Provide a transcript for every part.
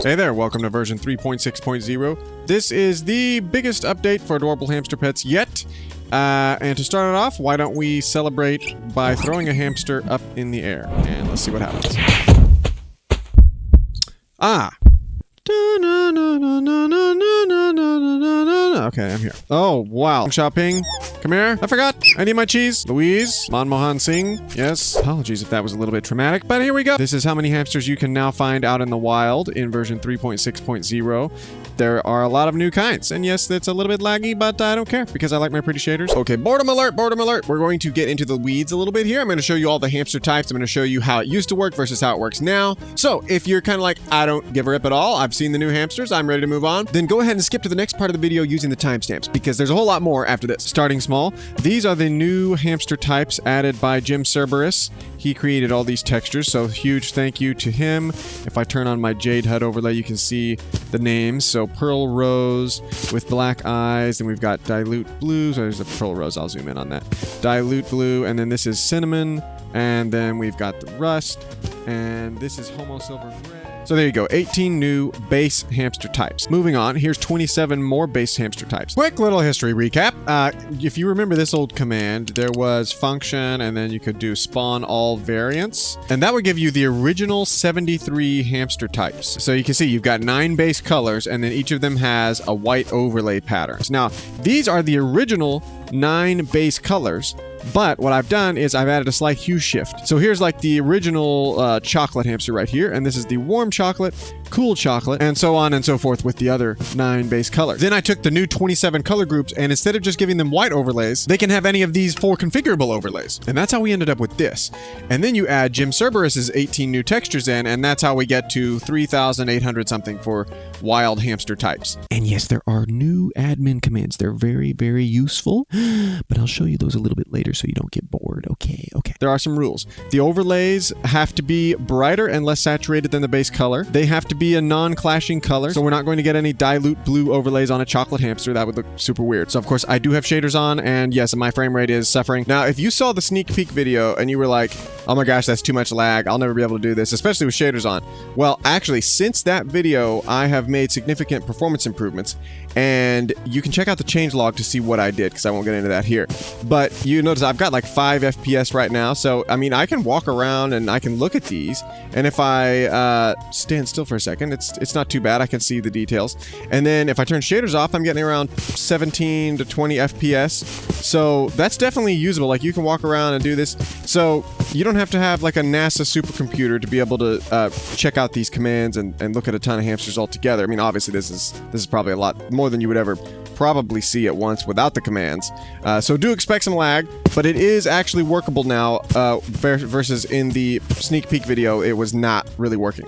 Hey there, welcome to version 3.6.0. This is the biggest update for Adorable Hamster Pets yet. And to start it off, why don't we celebrate by throwing a hamster up in the air. And let's see what happens. Ah! Okay, I'm here. Oh, wow. Shopping. Come here. I forgot. I need my cheese. Louise. Manmohan Singh. Yes. Apologies if that was a little bit traumatic, but here we go. This is how many hamsters you can now find out in the wild in version 3.6.0. There are a lot of new kinds. And yes, it's a little bit laggy, but I don't care because I like my pretty shaders. Okay, boredom alert, boredom alert. We're going to get into the weeds a little bit here. I'm going to show you all the hamster types. I'm going to show you how it used to work versus how it works now. So if you're kind of like, I don't give a rip at all, I've seen the new hamsters, I'm ready to move on, then go ahead and skip to the next part of the video using the timestamps because there's a whole lot more after this. Starting small, these are the new hamster types added by Jim Cerberus. He created all these textures, so huge thank you to him. If I turn on my Jade HUD overlay, you can see the names. So Pearl Rose with black eyes, and we've got Dilute Blue. So there's a Pearl Rose, I'll zoom in on that. Dilute Blue, and then this is Cinnamon, and then we've got the Rust, and this is Homo Silver Red. So there you go, 18 new base hamster types. Moving on, here's 27 more base hamster types. Quick little history recap. If you remember this old command, there was function, and then you could do spawn all variants, and that would give you the original 73 hamster types. So you can see you've got 9 base colors, and then each of them has a white overlay pattern. Now, these are the original 9 base colors, but what I've done is I've added a slight hue shift. So here's like the original chocolate hamster right here, and this is the warm chocolate, cool chocolate, and so on and so forth with the other 9 base colors. Then I took the new 27 color groups, and instead of just giving them white overlays, they can have any of these 4 configurable overlays. And that's how we ended up with this. And then you add Jim Cerberus's 18 new textures in, and that's how we get to 3,800 something for wild hamster types. And yes, there are new admin commands. They're very, very useful, but I'll show you those a little bit later so you don't get bored. Okay. There are some rules. The overlays have to be brighter and less saturated than the base color. They have to be a non-clashing color, so we're not going to get any dilute blue overlays on a chocolate hamster. That would look super weird. So of course I do have shaders on, and yes, my frame rate is suffering. Now, if you saw the sneak peek video and you were like, oh my gosh, that's too much lag, I'll never be able to do this, especially with shaders on. Well, actually, since that video, I have made significant performance improvements, and you can check out the changelog to see what I did, because I won't get into that here. But you notice I've got like 5 FPS right now, so I mean, I can walk around and I can look at these, and if I stand still for a second, it's not too bad. I can see the details. And then if I turn shaders off, I'm getting around 17 to 20 FPS. So that's definitely usable. Like, you can walk around and do this. So you don't have to have like a NASA supercomputer to be able to check out these commands and look at a ton of hamsters all together. I mean, obviously this is probably a lot more than you would ever probably see at once without the commands. So do expect some lag, but it is actually workable now versus in the sneak peek video, it was not really working.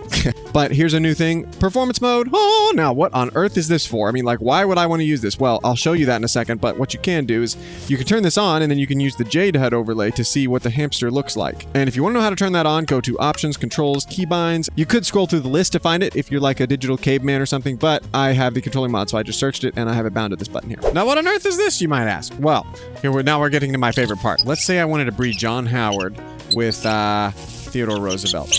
But here's a new thing, performance mode. Oh, now what on earth is this for? I mean, like, why would I want to use this? Well, I'll show you that in a second, but what you can do is you can turn this on, and then you can use the Jade HUD overlay to see what the hamster looks like. And if you want to know how to turn that on, go to Options, Controls, Keybinds. You could scroll through the list to find it if you're like a digital caveman or something, but I have the controlling mod, so I just searched it, and I have it bound to this button here. Now, what on earth is this, you might ask? Well, now we're getting to my favorite part. Let's say I wanted to breed John Howard with Theodore Roosevelt.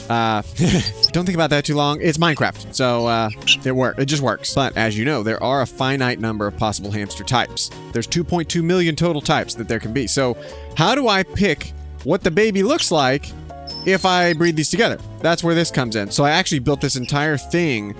Don't think about that too long. It's Minecraft, so it just works. But as you know, there are a finite number of possible hamster types. There's 2.2 million total types that there can be. So how do I pick what the baby looks like if I breed these together? That's where this comes in. So I actually built this entire thing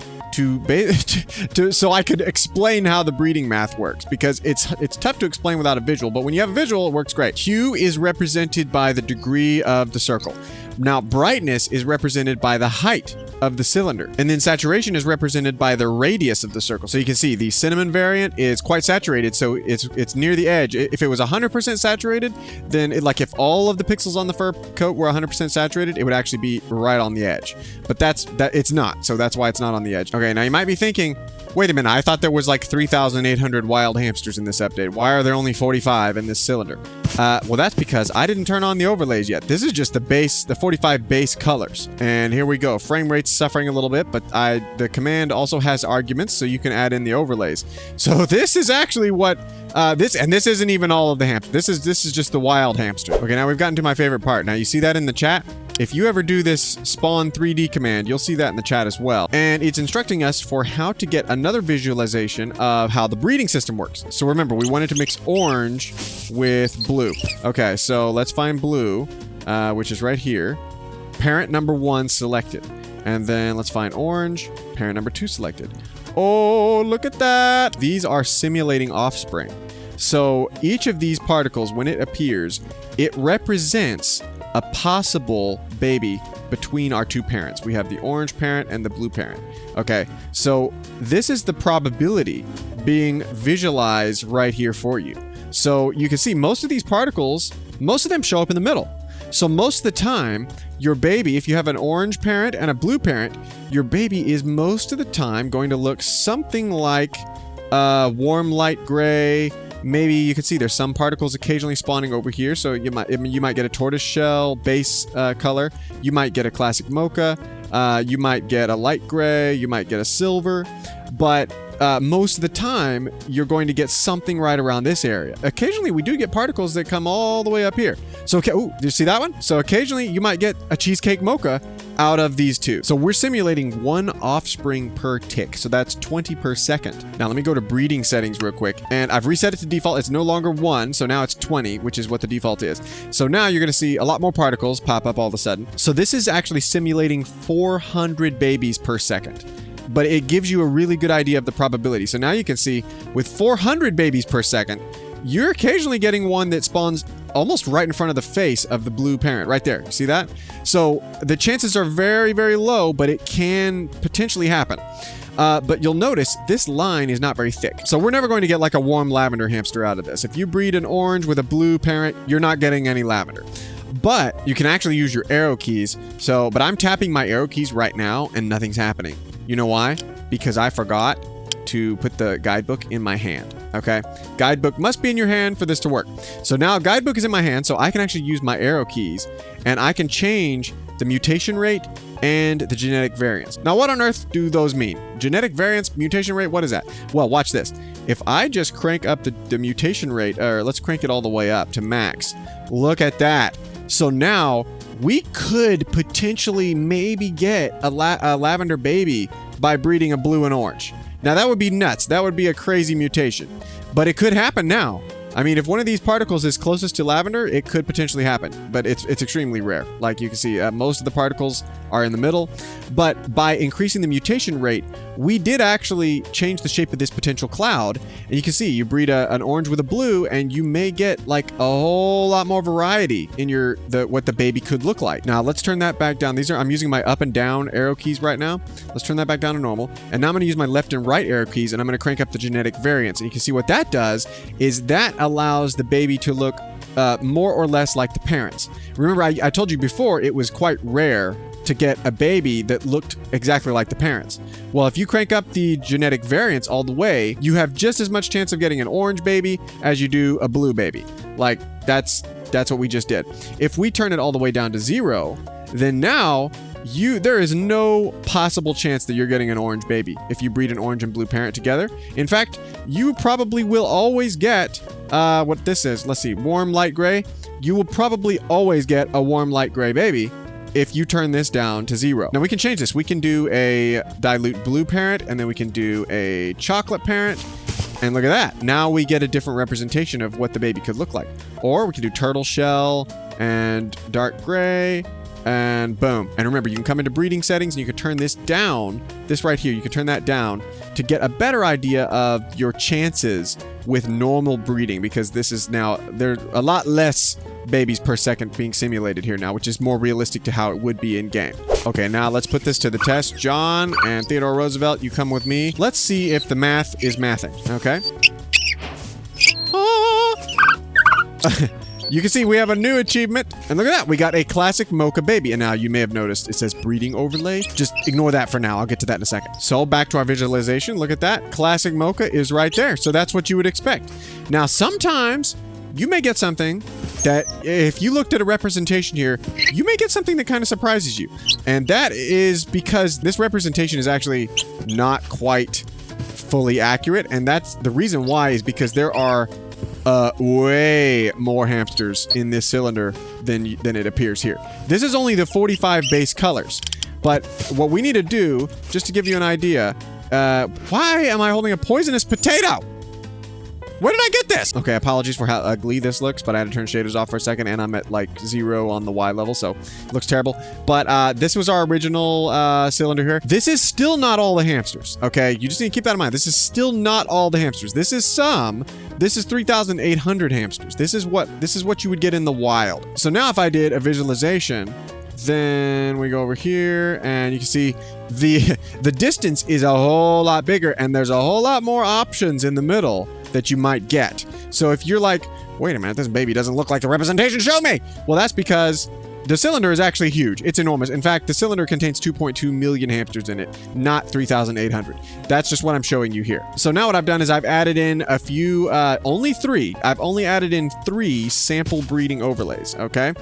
so I could explain how the breeding math works, because it's tough to explain without a visual, but when you have a visual, it works great. Hue is represented by the degree of the circle. Now, brightness is represented by the height of the cylinder, and then saturation is represented by the radius of the circle. So you can see the cinnamon variant is quite saturated, so it's near the edge. If it was 100% saturated, then like if all of the pixels on the fur coat were 100% saturated, it would actually be right on the edge. But it's not, so that's why it's not on the edge. Okay, now you might be thinking, wait a minute, I thought there was like 3,800 wild hamsters in this update. Why are there only 45 in this cylinder? Well, that's because I didn't turn on the overlays yet. This is just the 45 base colors. And here we go. Frame rate's suffering a little bit, but the command also has arguments, so you can add in the overlays. So this is actually what this isn't even all of the hamsters. This is just the wild hamster. Okay, now we've gotten to my favorite part. Now you see that in the chat? If you ever do this spawn 3D command, you'll see that in the chat as well. And it's instructing us for how to get another visualization of how the breeding system works. So remember, we wanted to mix orange with blue. Okay, so let's find blue, which is right here. Parent number 1 selected. And then let's find orange, parent number 2 selected. Oh, look at that. These are simulating offspring. So each of these particles, when it appears, it represents a possible baby between our 2 parents. We have the orange parent and the blue parent. Okay, so this is the probability being visualized right here for you. So you can see most of these particles, most of them show up in the middle. So most of the time, your baby, if you have an orange parent and a blue parent, your baby is most of the time going to look something like warm light gray. Maybe you can see there's some particles occasionally spawning over here, so you might get a tortoise shell base color. You might get a classic mocha. You might get a light gray. You might get a silver. But most of the time, you're going to get something right around this area. Occasionally, we do get particles that come all the way up here. So, okay, ooh, did you see that one? So occasionally, you might get a cheesecake mocha out of these 2. So we're simulating 1 offspring per tick. So that's 20 per second. Now let me go to breeding settings real quick. And I've reset it to default. It's no longer 1. So now it's 20, which is what the default is. So now you're going to see a lot more particles pop up all of a sudden. So this is actually simulating 400 babies per second. But it gives you a really good idea of the probability. So now you can see with 400 babies per second, you're occasionally getting one that spawns almost right in front of the face of the blue parent right there. See that? So the chances are very, very low, but it can potentially happen. But you'll notice this line is not very thick. So we're never going to get like a warm lavender hamster out of this. If you breed an orange with a blue parent, you're not getting any lavender. But you can actually use your arrow keys. But I'm tapping my arrow keys right now and nothing's happening. You know why? Because I forgot to put the guidebook in my hand. Okay? Guidebook must be in your hand for this to work. So now guidebook is in my hand, so I can actually use my arrow keys and I can change the mutation rate and the genetic variance. Now, what on earth do those mean? Genetic variance, mutation rate, what is that? Well, watch this. If I just crank up the mutation rate, or let's crank it all the way up to max, look at that. So now we could potentially maybe get a lavender baby by breeding a blue and orange. Now that would be nuts. That would be a crazy mutation, but it could happen now. I mean, if one of these particles is closest to lavender, it could potentially happen, but it's extremely rare. Like you can see, most of the particles are in the middle, but by increasing the mutation rate, we did actually change the shape of this potential cloud. And you can see, you breed an orange with a blue, and you may get like a whole lot more variety in what the baby could look like. Now let's turn that back down. I'm using my up and down arrow keys right now. Let's turn that back down to normal. And now I'm gonna use my left and right arrow keys, and I'm gonna crank up the genetic variance. And you can see what that does is that allows the baby to look more or less like the parents. Remember, I told you before, it was quite rare to get a baby that looked exactly like the parents. Well, if you crank up the genetic variance all the way, you have just as much chance of getting an orange baby as you do a blue baby. Like, that's what we just did. If we turn it all the way down to 0, then now there is no possible chance that you're getting an orange baby if you breed an orange and blue parent together. In fact, you probably will always get what this is. Let's see, warm light gray. You will probably always get a warm light gray baby if you turn this down to 0. Now we can change this. We can do a dilute blue parent, and then we can do a chocolate parent. And look at that. Now we get a different representation of what the baby could look like. Or we can do turtle shell and dark gray. And boom. And remember, you can come into breeding settings and you can turn this down. This right here, you can turn that down to get a better idea of your chances with normal breeding, because this is now, there's a lot less babies per second being simulated here now, which is more realistic to how it would be in game. Okay, now let's put this to the test. John and Theodore Roosevelt, you come with me. Let's see if the math is mathing, okay? You can see we have a new achievement, and look at that, we got a classic mocha baby. And now you may have noticed it says breeding overlay. Just ignore that for now. I'll get to that in a second. So back to our visualization. Look at that. Classic mocha is right there. So that's what you would expect. Now, sometimes you may get something that, if you looked at a representation here, you may get something that kind of surprises you. And that is because this representation is actually not quite fully accurate. And that's the reason why, is because there are way more hamsters in this cylinder than it appears here. This is only the 45 base colors. But what we need to do, just to give you an idea, why am I holding a poisonous potato? Where did I get this? Okay, apologies for how ugly this looks, but I had to turn shaders off for a second, and I'm at like 0 on the Y level, so it looks terrible. But this was our original cylinder here. This is still not all the hamsters, okay? You just need to keep that in mind. This is still not all the hamsters. This is 3,800 hamsters. This is what you would get in the wild. So now if I did a visualization, then we go over here and you can see the distance is a whole lot bigger, and there's a whole lot more options in the middle that you might get. So if you're like, wait a minute, this baby doesn't look like the representation showed me. Well, that's because the cylinder is actually huge. It's enormous. In fact, the cylinder contains 2.2 million hamsters in it, not 3,800. That's just what I'm showing you here. So now what I've done is I've added in a few, only 3. I've only added in 3 sample breeding overlays, okay?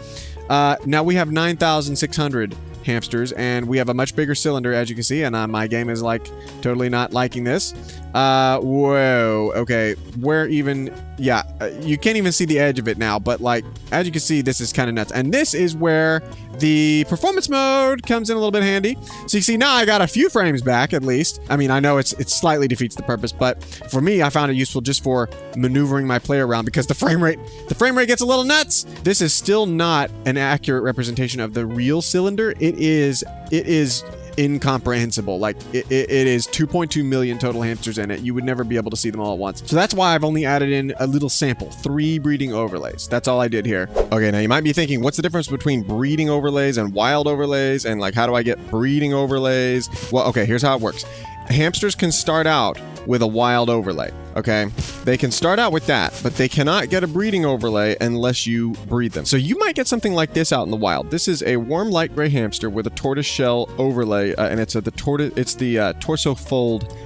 Now we have 9,600 hamsters, and we have a much bigger cylinder, as you can see, and my game is like totally not liking this. Whoa, okay, where even, yeah, you can't even see the edge of it now, but like, as you can see, this is kind of nuts. And this is where the performance mode comes in a little bit handy. So you see now I got a few frames back, at least. I mean, I know it slightly defeats the purpose, but for me, I found it useful just for maneuvering my player around, because the frame rate gets a little nuts. This is still not an accurate representation of the real cylinder. It is incomprehensible. Like it is 2.2 million total hamsters in it. You would never be able to see them all at once. So that's why I've only added in a little sample, 3 breeding overlays. That's all I did here. Okay, now you might be thinking, what's the difference between breeding overlays and wild overlays? And like, how do I get breeding overlays? Well, okay, here's how it works. Hamsters can start out with a wild overlay, okay? They can start out with that, but they cannot get a breeding overlay unless you breed them. So you might get something like this out in the wild. This is a warm light gray hamster with a tortoise shell overlay, and it's the torso fold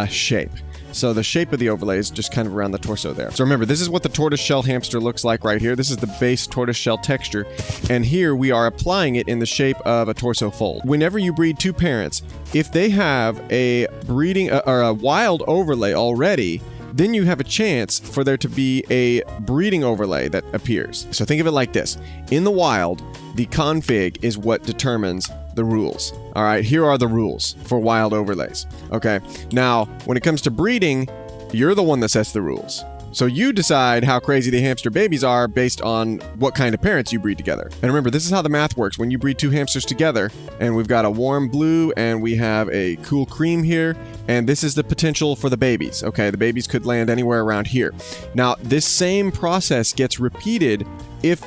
shape. So the shape of the overlay is just kind of around the torso there. So remember, this is what the tortoise shell hamster looks like right here. This is the base tortoise shell texture. And here we are applying it in the shape of a torso fold. Whenever you breed 2 parents, if they have a breeding or a wild overlay already, then you have a chance for there to be a breeding overlay that appears. So think of it like this. In the wild, the config is what determines the rules. All right, here are the rules for wild overlays. Okay, now when it comes to breeding, you're the one that sets the rules. So you decide how crazy the hamster babies are based on what kind of parents you breed together. And remember, this is how the math works. When you breed 2 hamsters together, and we've got a warm blue and we have a cool cream here, and this is the potential for the babies. Okay, the babies could land anywhere around here. Now, this same process gets repeated if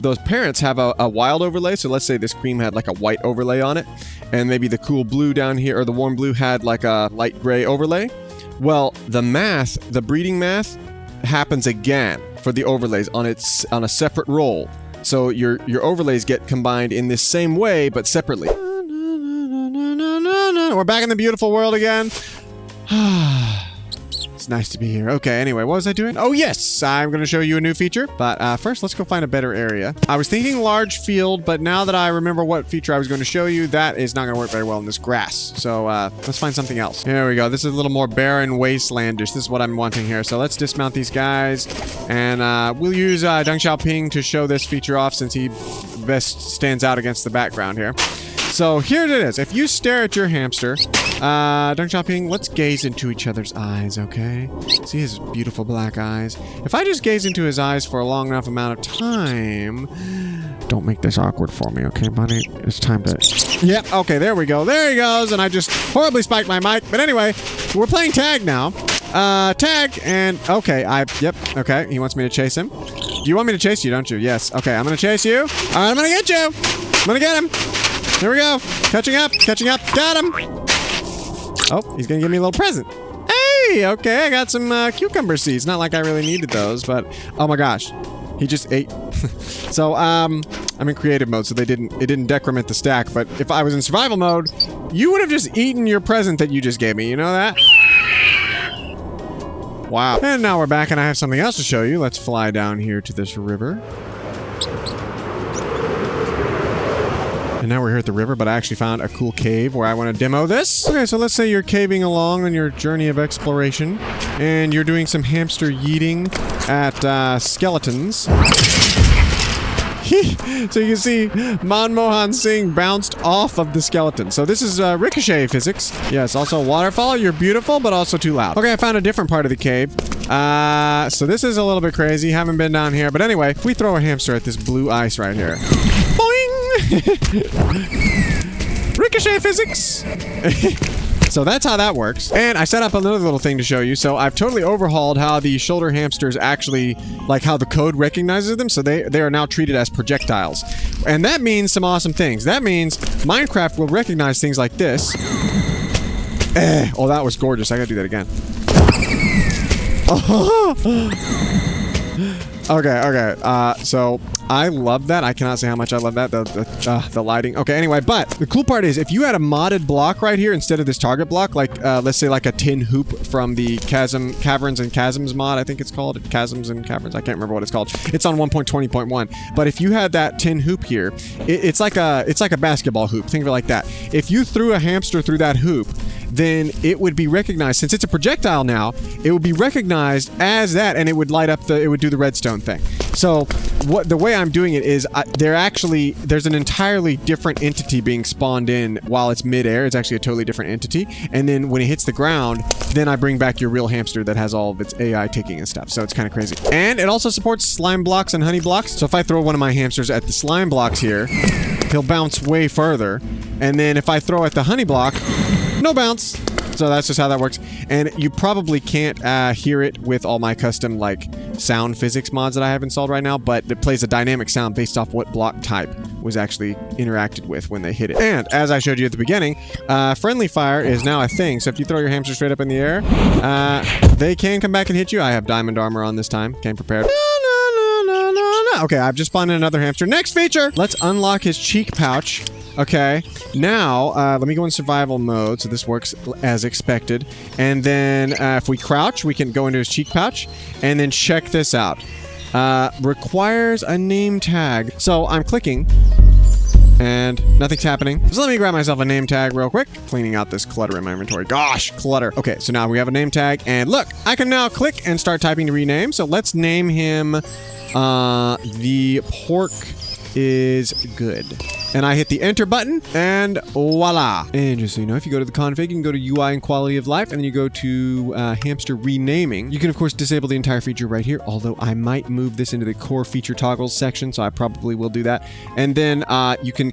those parents have a wild overlay. So let's say this cream had like a white overlay on it, and maybe the cool blue down here, or the warm blue had like a light gray overlay. Well, the breeding math happens again for the overlays on a separate roll. So your overlays get combined in this same way, but separately. We're back in the beautiful world again. It's nice to be here. Okay, anyway, what was I doing? Oh, yes, I'm going to show you a new feature. But first, let's go find a better area. I was thinking large field, but now that I remember what feature I was going to show you, that is not going to work very well in this grass. So let's find something else. Here we go. This is a little more barren wastelandish. This is what I'm wanting here. So let's dismount these guys. And we'll use Deng Xiaoping to show this feature off, since he best stands out against the background here. So here it is. If you stare at your hamster, Deng Xiaoping, let's gaze into each other's eyes, okay? See his beautiful black eyes? If I just gaze into his eyes for a long enough amount of time... Don't make this awkward for me, okay, buddy? It's time to... Yep, okay, there we go. There he goes, and I just horribly spiked my mic. But anyway, we're playing tag now. Tag, and... Okay, Yep, okay, he wants me to chase him. You want me to chase you, don't you? Yes. Okay, I'm gonna chase you. All right, I'm gonna get you. I'm gonna get him. Here we go. Catching up. Got him. Oh, he's gonna give me a little present. Hey, okay, I got some cucumber seeds. Not like I really needed those, but oh my gosh, he just ate. So I'm in creative mode, so it didn't decrement the stack. But if I was in survival mode, you would have just eaten your present that you just gave me. You know that? Wow. And now we're back, and I have something else to show you. Let's fly down here to this river. And now we're here at the river, but I actually found a cool cave where I want to demo this. Okay, so let's say you're caving along on your journey of exploration, and you're doing some hamster yeeting at skeletons. So you can see Manmohan Singh bounced off of the skeleton. So this is Ricochet Physics. Yes, also waterfall. You're beautiful, but also too loud. Okay, I found a different part of the cave. So this is a little bit crazy. Haven't been down here. But anyway, if we throw a hamster at this blue ice right here. Boing! Ricochet Physics! So that's how that works. And I set up another little thing to show you. So I've totally overhauled how the shoulder hamsters actually, like how the code recognizes them. So they are now treated as projectiles. And that means some awesome things. That means Minecraft will recognize things like this. Oh, that was gorgeous. I gotta do that again. Okay. So I love that. I cannot say how much I love that. The lighting. Okay, anyway, but the cool part is if you had a modded block right here instead of this target block, like let's say like a tin hoop from the Caverns and Chasms mod, I think it's called Chasms and Caverns. I can't remember what it's called. It's on 1.20.1. But if you had that tin hoop here, it's like a basketball hoop. Think of it like that. If you threw a hamster through that hoop, then it would be recognized, since it's a projectile now, it would be recognized as that, and it would light up it would do the redstone thing. So the way I'm doing it is there's an entirely different entity being spawned in while it's midair. It's actually a totally different entity. And then when it hits the ground, then I bring back your real hamster that has all of its AI ticking and stuff. So it's kind of crazy. And it also supports slime blocks and honey blocks. So if I throw one of my hamsters at the slime blocks here, he'll bounce way further. And then if I throw at the honey block, no bounce. So that's just how that works. And you probably can't hear it with all my custom like sound physics mods that I have installed right now, but it plays a dynamic sound based off what block type was actually interacted with when they hit it. And as I showed you at the beginning, friendly fire is now a thing. So if you throw your hamster straight up in the air, they can come back and hit you. I have diamond armor on this time. Came prepared. Okay, I've just spawned in another hamster. Next feature! Let's unlock his cheek pouch. Okay, now, let me go in survival mode, so this works as expected. And then, if we crouch, we can go into his cheek pouch, and then check this out. Requires a name tag. So, I'm clicking, and nothing's happening. So let me grab myself a name tag real quick. Cleaning out this clutter in my inventory. Gosh, clutter. Okay, so now we have a name tag, and look, I can now click and start typing to rename. So let's name him, the pork is good. And I hit the enter button, and voila. And just so you know, if you go to the config, you can go to UI and quality of life, and then you go to hamster renaming. You can, of course, disable the entire feature right here, although I might move this into the core feature toggles section, so I probably will do that. And then you can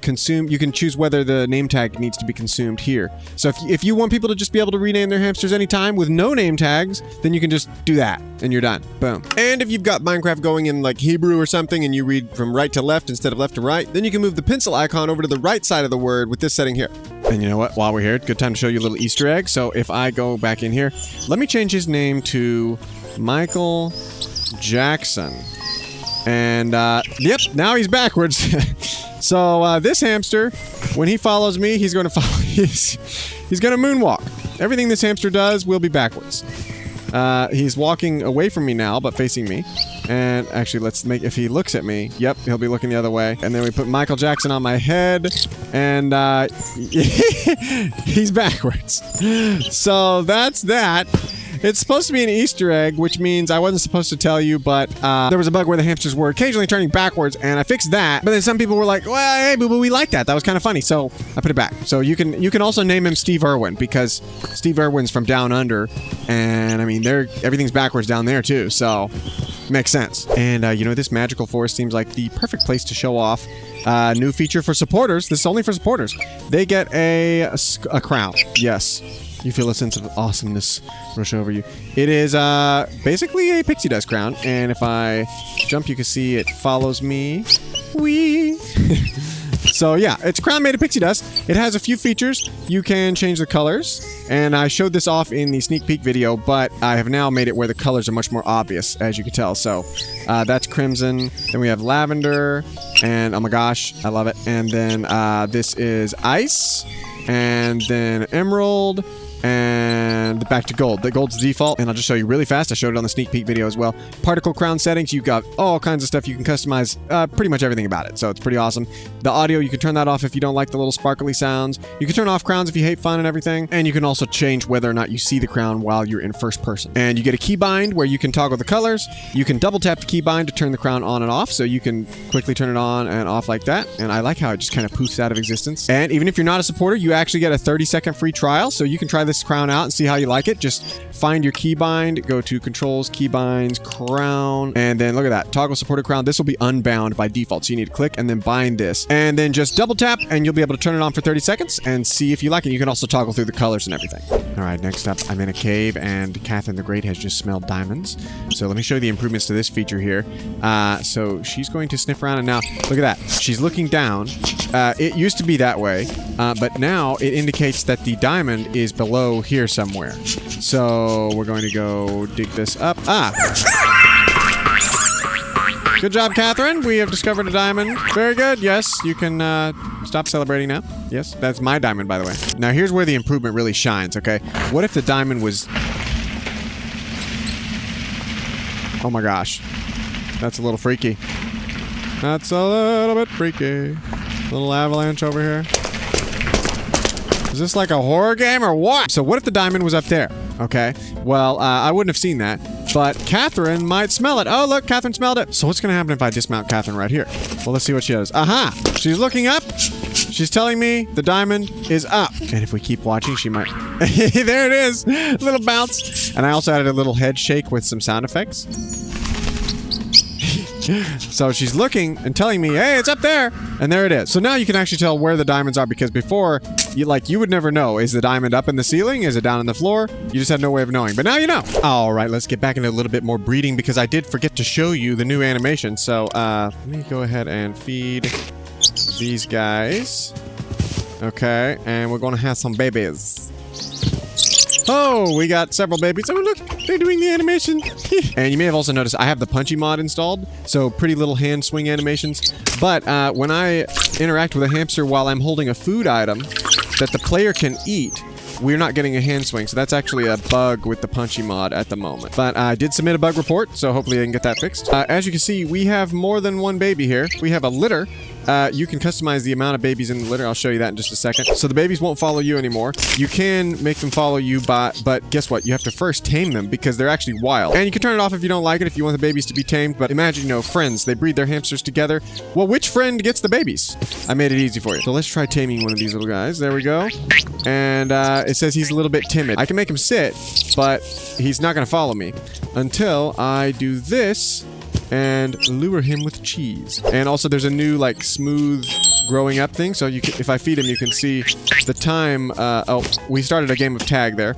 choose whether the name tag needs to be consumed here. So if you want people to just be able to rename their hamsters anytime with no name tags, then you can just do that, and you're done. Boom. And if you've got Minecraft going in like Hebrew or something, and you read from right to left instead of left to right, then you can move the pencil icon over to the right side of the word with this setting here. And you know what? While we're here, good time to show you a little Easter egg. So if I go back in here, let me change his name to Michael Jackson. And yep, now he's backwards. So this hamster, when he follows me, he's going to follow. He's going to moonwalk. Everything this hamster does will be backwards. He's walking away from me now, but facing me. And actually, let's make, if he looks at me, yep, he'll be looking the other way. And then we put Michael Jackson on my head, and he's backwards. So that's that. It's supposed to be an Easter egg, which means I wasn't supposed to tell you, but there was a bug where the hamsters were occasionally turning backwards, and I fixed that. But then some people were like, well, hey, boo-boo, we like that. That was kind of funny. So I put it back. So you can also name him Steve Irwin, because Steve Irwin's from down under, and I mean, everything's backwards down there too, so makes sense. And you know, this magical forest seems like the perfect place to show off new feature for supporters. This is only for supporters. They get a crown. Yes. You feel a sense of awesomeness rush over you. It is basically a pixie dust crown, and if I jump, you can see it follows me. Whee! So yeah, it's a crown made of pixie dust. It has a few features. You can change the colors, and I showed this off in the sneak peek video, but I have now made it where the colors are much more obvious, as you can tell. So that's crimson. Then we have lavender, and oh my gosh, I love it. And then this is ice, and then emerald, And back to gold. The gold's default, and I'll just show you really fast. I showed it on the sneak peek video as well. Particle crown settings, you've got all kinds of stuff. You can customize pretty much everything about it, so it's pretty awesome. The audio, you can turn that off if you don't like the little sparkly sounds. You can turn off crowns if you hate fun and everything, and you can also change whether or not you see the crown while you're in first person. And you get a keybind where you can toggle the colors. You can double tap the keybind to turn the crown on and off, so you can quickly turn it on and off like that. And I like how it just kind of poofs out of existence. And even if you're not a supporter, you actually get a 30-second free trial, so you can try this crown out and see how you like it. Just find your keybind, go to controls, keybinds, crown, and then look at that, toggle supported crown. This will be unbound by default, so you need to click and then bind this, and then just double tap and you'll be able to turn it on for 30 seconds and see if you like it. You can also toggle through the colors and everything. All right, next up, I'm in a cave and Catherine the Great has just smelled diamonds. So let me show you the improvements to this feature here. So she's going to sniff around, and now look at that. She's looking down. It used to be that way, but now it indicates that the diamond is below here somewhere. So we're going to go dig this up. Good job, Catherine. We have discovered a diamond. Very good. Yes, you can stop celebrating now. Yes, that's my diamond, by the way. Now, here's where the improvement really shines, okay? What if the diamond was... Oh my gosh. That's a little freaky. That's a little bit freaky. Little avalanche over here. Is this like a horror game or what? So what if the diamond was up there? Okay. Well, I wouldn't have seen that, but Catherine might smell it. Oh, look, Catherine smelled it. So what's going to happen if I dismount Catherine right here? Well, let's see what she does. Aha! She's looking up. She's telling me the diamond is up. And if we keep watching, she might... There it is. A little bounce. And I also added a little head shake with some sound effects. So she's looking and telling me, hey, it's up there. And there it is. So now you can actually tell where the diamonds are, because before, you would never know. Is the diamond up in the ceiling? Is it down on the floor? You just had no way of knowing. But now you know. All right, let's get back into a little bit more breeding, because I did forget to show you the new animation. So let me go ahead and feed these guys. Okay, and we're going to have some babies. Oh, we got several babies. Oh, look, they're doing the animation. And you may have also noticed I have the punchy mod installed, so pretty little hand swing animations. But when I interact with a hamster while I'm holding a food item that the player can eat, we're not getting a hand swing. So that's actually a bug with the punchy mod at the moment. But I did submit a bug report, so hopefully I can get that fixed. As you can see, we have more than one baby here. We have a litter. You can customize the amount of babies in the litter. I'll show you that in just a second. So the babies won't follow you anymore. You can make them follow you, but guess what? You have to first tame them, because they're actually wild. And you can turn it off if you don't like it, if you want the babies to be tamed. But imagine, friends, they breed their hamsters together. Well, which friend gets the babies? I made it easy for you. So let's try taming one of these little guys. There we go. And it says he's a little bit timid. I can make him sit, but he's not going to follow me until I do this and lure him with cheese. And also there's a new smooth growing up thing, so you can, if I feed him, you can see the time. Oh, we started a game of tag there.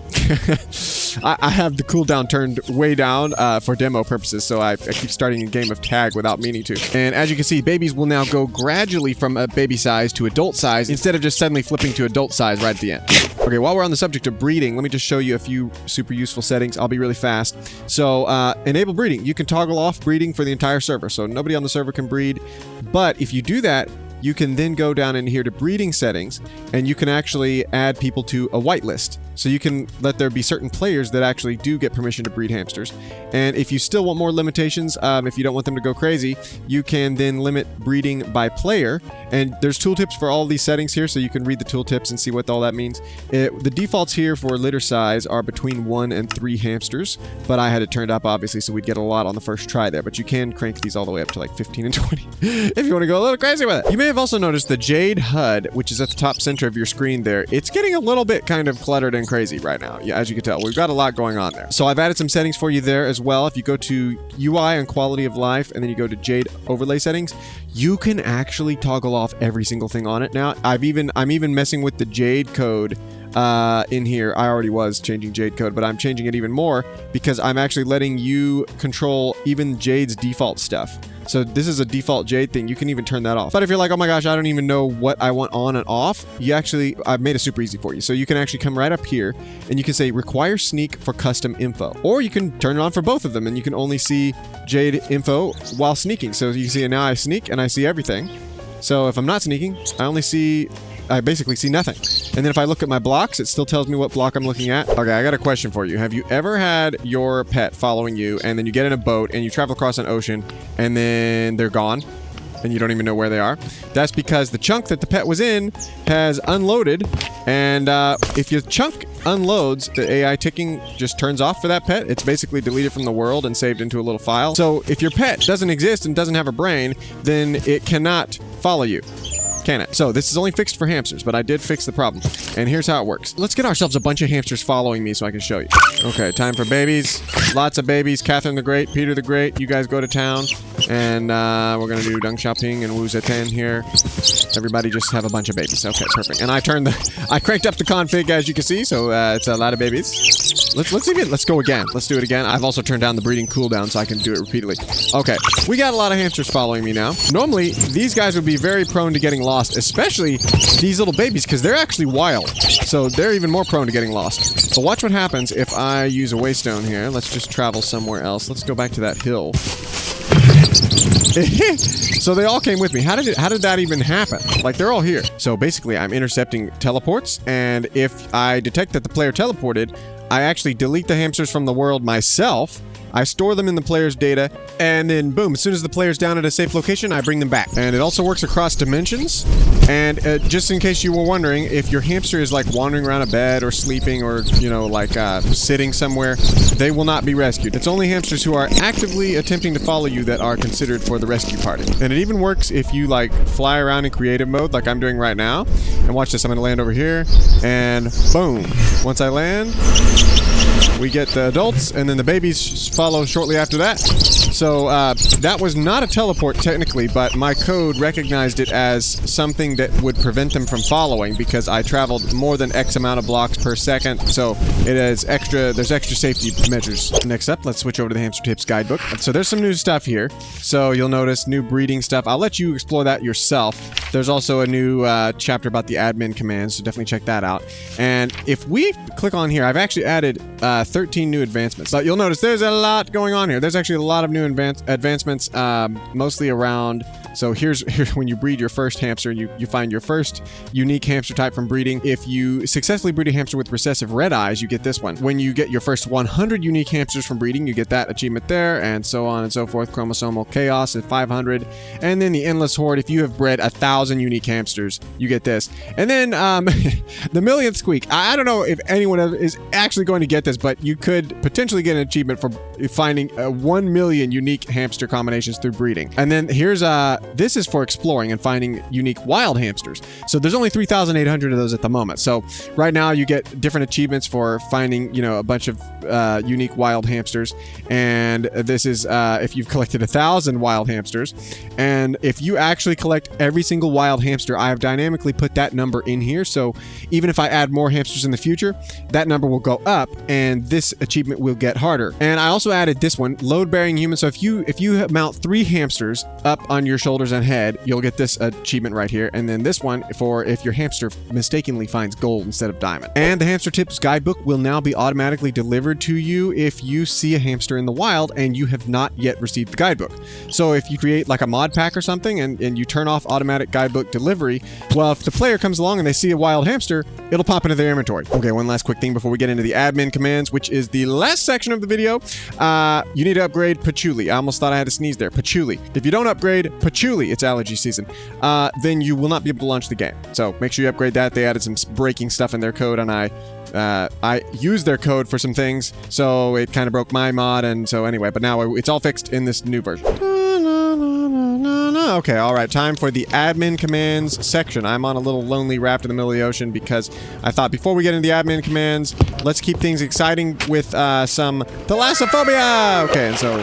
I have the cooldown turned way down for demo purposes, so I keep starting a game of tag without meaning to. And as you can see, babies will now go gradually from a baby size to adult size, instead of just suddenly flipping to adult size right at the end. Okay, while we're on the subject of breeding, let me just show you a few super useful settings. I'll be really fast. So enable breeding. You can toggle off breeding for the entire server, so nobody on the server can breed. But if you do that, you can then go down in here to breeding settings, and you can actually add people to a whitelist. So you can let there be certain players that actually do get permission to breed hamsters. And if you still want more limitations, if you don't want them to go crazy, you can then limit breeding by player. And there's tooltips for all these settings here, so you can read the tooltips and see what all that means. The defaults here for litter size are between 1 and 3 hamsters, but I had it turned up, obviously, so we'd get a lot on the first try there. But you can crank these all the way up to 15 and 20 if you want to go a little crazy with it. You may have also noticed the Jade HUD, which is at the top center of your screen there. It's getting a little bit kind of cluttered and crazy right now. Yeah, as you can tell, we've got a lot going on there. So I've added some settings for you there as well. If you go to UI and quality of life, and then you go to Jade overlay settings, you can actually toggle off every single thing on it now. I'm even messing with the Jade code in here. I already was changing Jade code, but I'm changing it even more because I'm actually letting you control even Jade's default stuff. So this is a default Jade thing. You can even turn that off. But if you're like, oh my gosh, I don't even know what I want on and off, I've made it super easy for you. So you can actually come right up here and you can say require sneak for custom info, or you can turn it on for both of them and you can only see Jade info while sneaking. So you can see now I sneak and I see everything. So if I'm not sneaking, I only see I basically see nothing. And then if I look at my blocks, it still tells me what block I'm looking at. Okay, I got a question for you. Have you ever had your pet following you, and then you get in a boat, and you travel across an ocean, and then they're gone? And you don't even know where they are? That's because the chunk that the pet was in has unloaded, and if your chunk unloads, the AI ticking just turns off for that pet. It's basically deleted from the world and saved into a little file. So if your pet doesn't exist and doesn't have a brain, then it cannot follow you. Can it? So this is only fixed for hamsters, but I did fix the problem. And here's how it works. Let's get ourselves a bunch of hamsters following me so I can show you. Okay, time for babies. Lots of babies. Catherine the Great, Peter the Great. You guys go to town. And we're going to do Deng Xiaoping and Wu Zetian here. Everybody just have a bunch of babies. Okay, perfect. And I cranked up the config, as you can see, so it's a lot of babies. Let's go again. Let's do it again. I've also turned down the breeding cooldown so I can do it repeatedly. Okay, we got a lot of hamsters following me now. Normally, these guys would be very prone to getting lost, especially these little babies, because they're actually wild. So they're even more prone to getting lost. But watch what happens if I use a waystone here. Let's just travel somewhere else. Let's go back to that hill. So they all came with me. How did that even happen? Like, they're all here. So basically, I'm intercepting teleports, and if I detect that the player teleported, I actually delete the hamsters from the world myself. I store them in the player's data, and then boom, as soon as the player's down at a safe location, I bring them back. And it also works across dimensions. And just in case you were wondering, if your hamster is like wandering around a bed or sleeping or, you know, like sitting somewhere, they will not be rescued. It's only hamsters who are actively attempting to follow you that are considered for the rescue party. And it even works if you like fly around in creative mode like I'm doing right now. And watch this, I'm gonna land over here, and boom. Once I land, we get the adults, and then the babies follow shortly after that. So that was not a teleport technically, but my code recognized it as something that would prevent them from following because I traveled more than X amount of blocks per second. So it is there's extra safety measures. Next up, let's switch over to the Hamster Tips guidebook. So there's some new stuff here. So you'll notice new breeding stuff. I'll let you explore that yourself. There's also a new chapter about the admin commands, so definitely check that out. And if we click on here, I've actually added 13 new advancements. So you'll notice there's a lot going on here. There's actually a lot of new advancements, mostly around. So here's when you breed your first hamster, you find your first unique hamster type from breeding. If you successfully breed a hamster with recessive red eyes, you get this one. When you get your first 100 unique hamsters from breeding, you get that achievement there, and so on and so forth. Chromosomal chaos at 500, and then the endless horde. If you have bred 1,000 unique hamsters, you get this. And then the millionth squeak. I don't know if anyone is actually going to get this, but you could potentially get an achievement for finding 1 million unique hamster combinations through breeding. And then here's this is for exploring and finding unique wild hamsters. So there's only 3,800 of those at the moment. So right now you get different achievements for finding, you know, a bunch of unique wild hamsters. And this is if you've collected 1,000 wild hamsters. And if you actually collect every single wild hamster, I have dynamically put that number in here. So even if I add more hamsters in the future, that number will go up and this achievement will get harder. And I also added this one, load-bearing human. So if you mount 3 hamsters up on your shoulders and head, you'll get this achievement right here. And then this one for if your hamster mistakenly finds gold instead of diamond. And the Hamster Tips guidebook will now be automatically delivered to you if you see a hamster in the wild and you have not yet received the guidebook. So if you create like a mod pack or something and you turn off automatic guidebook delivery, well, if the player comes along and they see a wild hamster, it'll pop into their inventory. Okay, one last quick thing before we get into the admin commands, which is the last section of the video. You need to upgrade Patchouli. I almost thought I had to sneeze there. Patchouli. If you don't upgrade Patchouli, it's allergy season, then you will not be able to launch the game. So make sure you upgrade that. They added some breaking stuff in their code, and I used their code for some things, so it kind of broke my mod, and so anyway, but now it's all fixed in this new version. Okay, all right, time for the admin commands section. I'm on a little lonely raft in the middle of the ocean because I thought before we get into the admin commands, let's keep things exciting with some thalassophobia. Okay, and so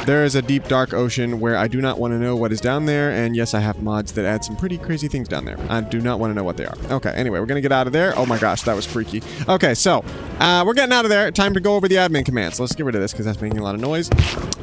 there is a deep, dark ocean where I do not want to know what is down there, and yes, I have mods that add some pretty crazy things down there. I do not want to know what they are. Okay, anyway, we're gonna get out of there. Oh my gosh, that was freaky. Okay, so we're getting out of there. Time to go over the admin commands. Let's get rid of this because that's making a lot of noise.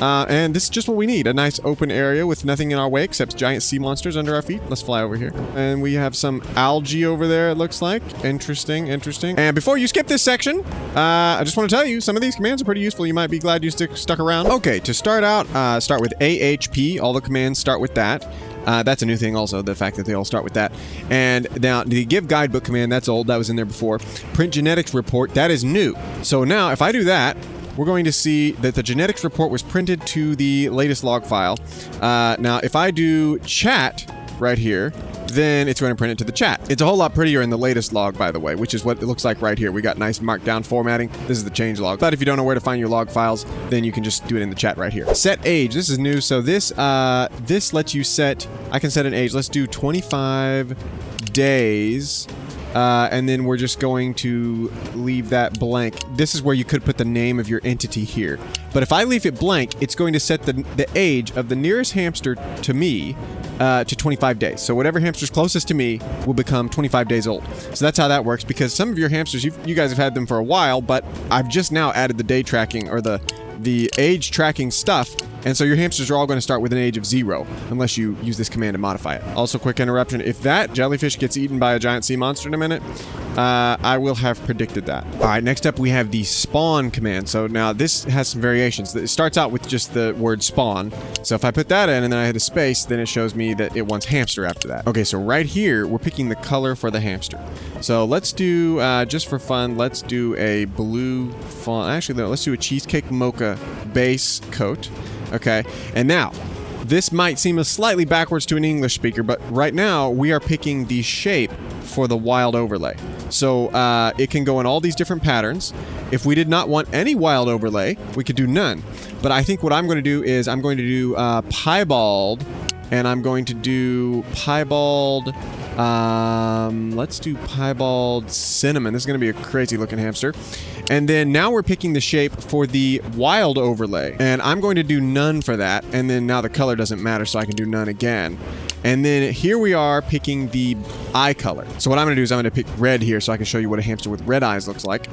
And this is just what we need. A nice open area with nothing in our way except giant sea monsters under our feet. Let's fly over here. And we have some algae over there, it looks like. Interesting, interesting. And before you skip this section, I just want to tell you, some of these commands are pretty useful. You might be glad you stuck around. Okay, to start out, start with AHP. All the commands start with that. That's a new thing also, the fact that they all start with that. And now, the give guidebook command, that's old. That was in there before. Print genetics report, that is new. So now, if I do that, we're going to see that the genetics report was printed to the latest log file. Now, if I do chat right here, then it's going to print it to the chat. It's a whole lot prettier in the latest log, by the way, which is what it looks like right here. We got nice markdown formatting. This is the change log. But if you don't know where to find your log files, then you can just do it in the chat right here. Set age. This is new. So this lets you set, I can set an age. Let's do 25 days. And then we're just going to leave that blank. This is where you could put the name of your entity here. But if I leave it blank, it's going to set the age of the nearest hamster to me to 25 days. So whatever hamster's closest to me will become 25 days old. So that's how that works, because some of your hamsters, you guys have had them for a while, but I've just now added the day tracking or the age tracking stuff. And so your hamsters are all going to start with an age of 0, unless you use this command to modify it. Also, quick interruption. If that jellyfish gets eaten by a giant sea monster in a minute, I will have predicted that. All right, next up we have the spawn command. So now this has some variations. It starts out with just the word spawn. So if I put that in and then I hit a space, then it shows me that it wants hamster after that. Okay, so right here, we're picking the color for the hamster. So let's do, just for fun, let's do a blue font. Actually, no, let's do a cheesecake mocha base coat. Okay, and now, this might seem slightly backwards to an English speaker, but right now, we are picking the shape for the wild overlay. So, it can go in all these different patterns. If we did not want any wild overlay, we could do none. But I think what I'm going to do is, I'm going to do piebald, and I'm going to do piebald, let's do piebald cinnamon. This is going to be a crazy looking hamster. And then now we're picking the shape for the wild overlay. And I'm going to do none for that. And then now the color doesn't matter, so I can do none again. And then here we are picking the eye color. So what I'm going to do is I'm going to pick red here so I can show you what a hamster with red eyes looks like.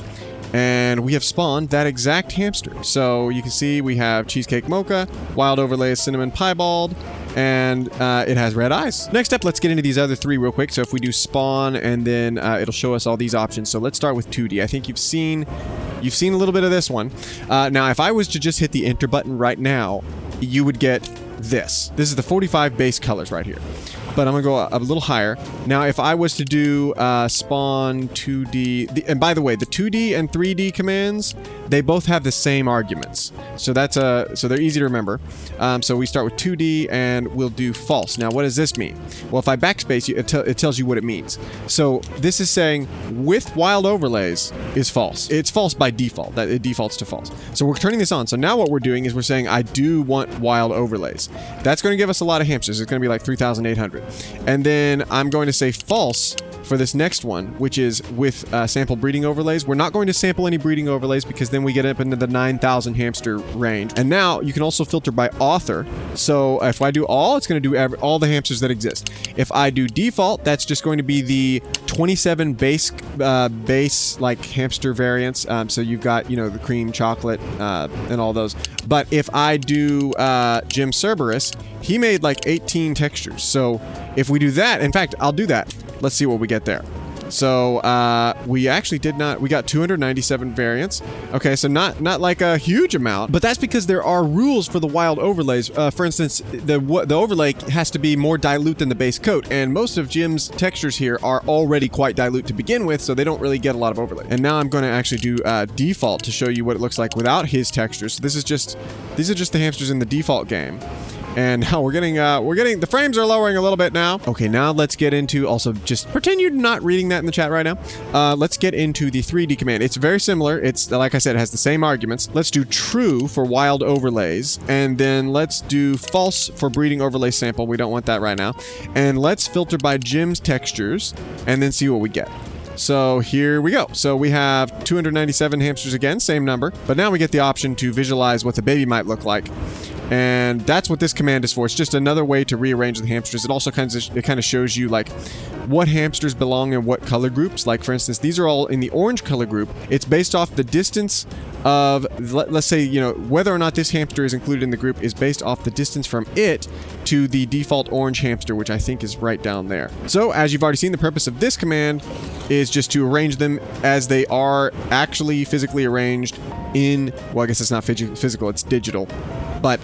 And we have spawned that exact hamster. So you can see we have cheesecake mocha, wild overlay is cinnamon piebald, and it has red eyes. Next up, let's get into these other three real quick. So if we do spawn, and then it'll show us all these options. So let's start with 2D. I think you've seen a little bit of this one. Now, if I was to just hit the enter button right now, you would get this. This is the 45 base colors right here. But I'm going to go a little higher. Now, if I was to do spawn 2D... and by the way, the 2D and 3D commands, they both have the same arguments. So that's so they're easy to remember. So we start with 2D and we'll do false. Now, what does this mean? Well, if I backspace, it tells you what it means. So this is saying with wild overlays is false. It's false by default. That it defaults to false. So we're turning this on. So now what we're doing is we're saying I do want wild overlays. That's going to give us a lot of hamsters. It's going to be like 3,800. And then I'm going to say false for this next one, which is with sample breeding overlays. We're not going to sample any breeding overlays because then we get up into the 9,000 hamster range. And now you can also filter by author. So if I do all, it's going to do all the hamsters that exist. If I do default, that's just going to be the 27 base like hamster variants. So you've got, you know, the cream, chocolate, and all those. But if I do Jim Cerberus, he made like 18 textures. So if we do that, in fact, I'll do that. Let's see what we get there. So we actually we got 297 variants. Okay, so not like a huge amount, but that's because there are rules for the wild overlays. For instance, the overlay has to be more dilute than the base coat, and most of Jim's textures here are already quite dilute to begin with, so they don't really get a lot of overlay. And now I'm going to actually do default to show you what it looks like without his textures. So these are just the hamsters in the default game. And now we're getting, the frames are lowering a little bit now. Okay, now let's get into, also just pretend you're not reading that in the chat right now. Let's get into the 3D command. It's very similar. It's, like I said, it has the same arguments. Let's do true for wild overlays. And then let's do false for breeding overlay sample. We don't want that right now. And let's filter by Jim's textures and then see what we get. So here we go. So we have 297 hamsters again, same number. But now we get the option to visualize what the baby might look like. And that's what this command is for. It's just another way to rearrange the hamsters. It also kind of shows you like what hamsters belong in what color groups. Like for instance, these are all in the orange color group. It's based off the distance of, let's say, you know, whether or not this hamster is included in the group is based off the distance from it to the default orange hamster, which I think is right down there. So as you've already seen, the purpose of this command is just to arrange them as they are actually physically arranged in, well, I guess it's not physical, it's digital. But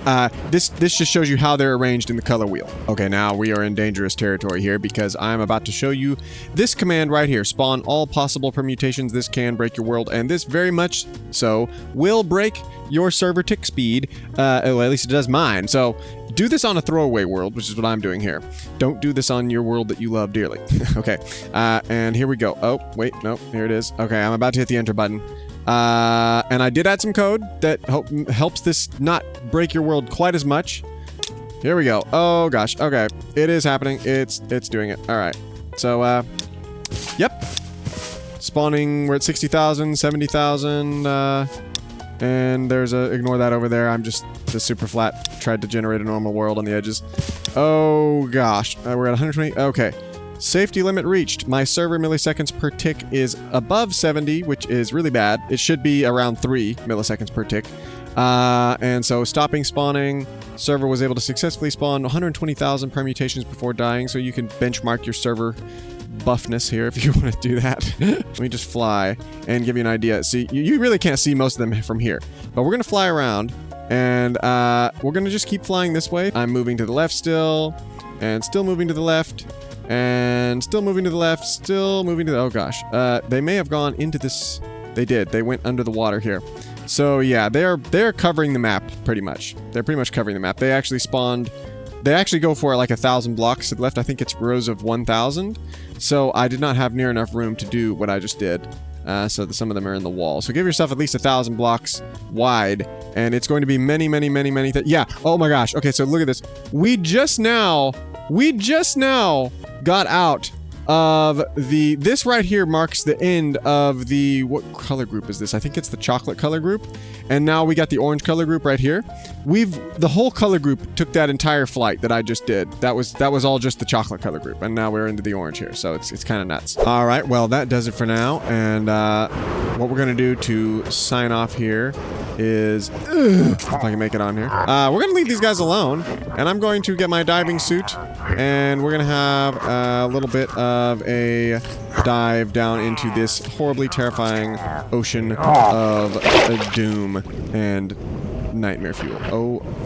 this just shows you how they're arranged in the color wheel. Okay, now we are in dangerous territory here because I'm about to show you this command right here. Spawn all possible permutations. This can break your world, and this very much so will break your server tick speed. Well, at least it does mine. So do this on a throwaway world, which is what I'm doing here. Don't do this on your world that you love dearly. Okay, and here we go. Oh, wait, no, here it is. Okay, I'm about to hit the enter button. And I did add some code that helps this not break your world quite as much. Here we go. Oh gosh. Okay. It is happening. It's doing it. All right. So, yep. Spawning, we're at 60,000, 70,000, and there's a, ignore that over there. I'm just super flat. Tried to generate a normal world on the edges. Oh gosh. We're at 120. Okay. Safety limit reached. My server milliseconds per tick is above 70, which is really bad. It should be around 3 milliseconds per tick. And so stopping spawning, server was able to successfully spawn 120,000 permutations before dying, so you can benchmark your server buffness here if you want to do that. Let me just fly and give you an idea. See, you really can't see most of them from here, but we're going to fly around, and we're going to just keep flying this way. I'm moving to the left still, and still moving to the left. And still moving to the left, still moving to the... Oh, gosh. They may have gone into this... They did. They went under the water here. So, yeah, they're covering the map, pretty much. They're pretty much covering the map. They actually spawned... They actually go for, like, 1,000 blocks to the left. I think it's rows of 1,000. So, I did not have near enough room to do what I just did. So, some of them are in the wall. So, give yourself at least 1,000 blocks wide. And it's going to be many, many, many, many... Yeah. Oh, my gosh. Okay, so look at this. We just now got out of the... This right here marks the end of the... What color group is this? I think it's the chocolate color group. And now we got the orange color group right here. The whole color group took that entire flight that I just did. That was all just the chocolate color group. And now we're into the orange here. So it's kind of nuts. All right. Well, that does it for now. And what we're going to do to sign off here is... if I can make it on here. We're going to leave these guys alone. And I'm going to get my diving suit. And we're going to have a little bit of a dive down into this horribly terrifying ocean of doom and nightmare fuel.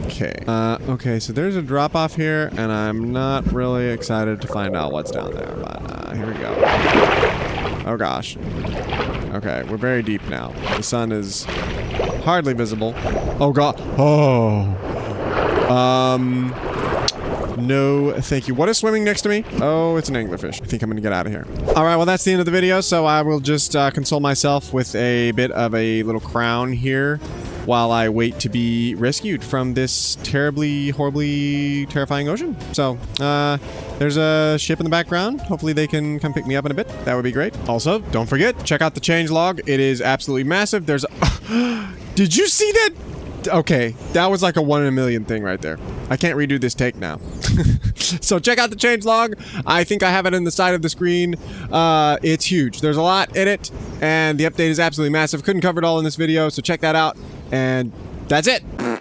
Okay. Okay, so there's a drop off here, and I'm not really excited to find out what's down there, but here we go. Oh gosh. Okay, we're very deep now. The sun is hardly visible. Oh god. Oh. No, thank you. What is swimming next to me? Oh, it's an anglerfish. I think I'm gonna get out of here. All right, well, that's the end of the video, so I will just console myself with a bit of a little crown here while I wait to be rescued from this terribly, horribly terrifying ocean. So, there's a ship in the background. Hopefully they can come pick me up in a bit. That would be great. Also, don't forget, check out the changelog. It is absolutely massive. There's a... Did you see that? Okay, that was like a 1 in a million thing right there. I can't redo this take now. So check out the changelog. I think I have it in the side of the screen. It's huge. There's a lot in it, and the update is absolutely massive. Couldn't cover it all in this video, so check that out. And that's it.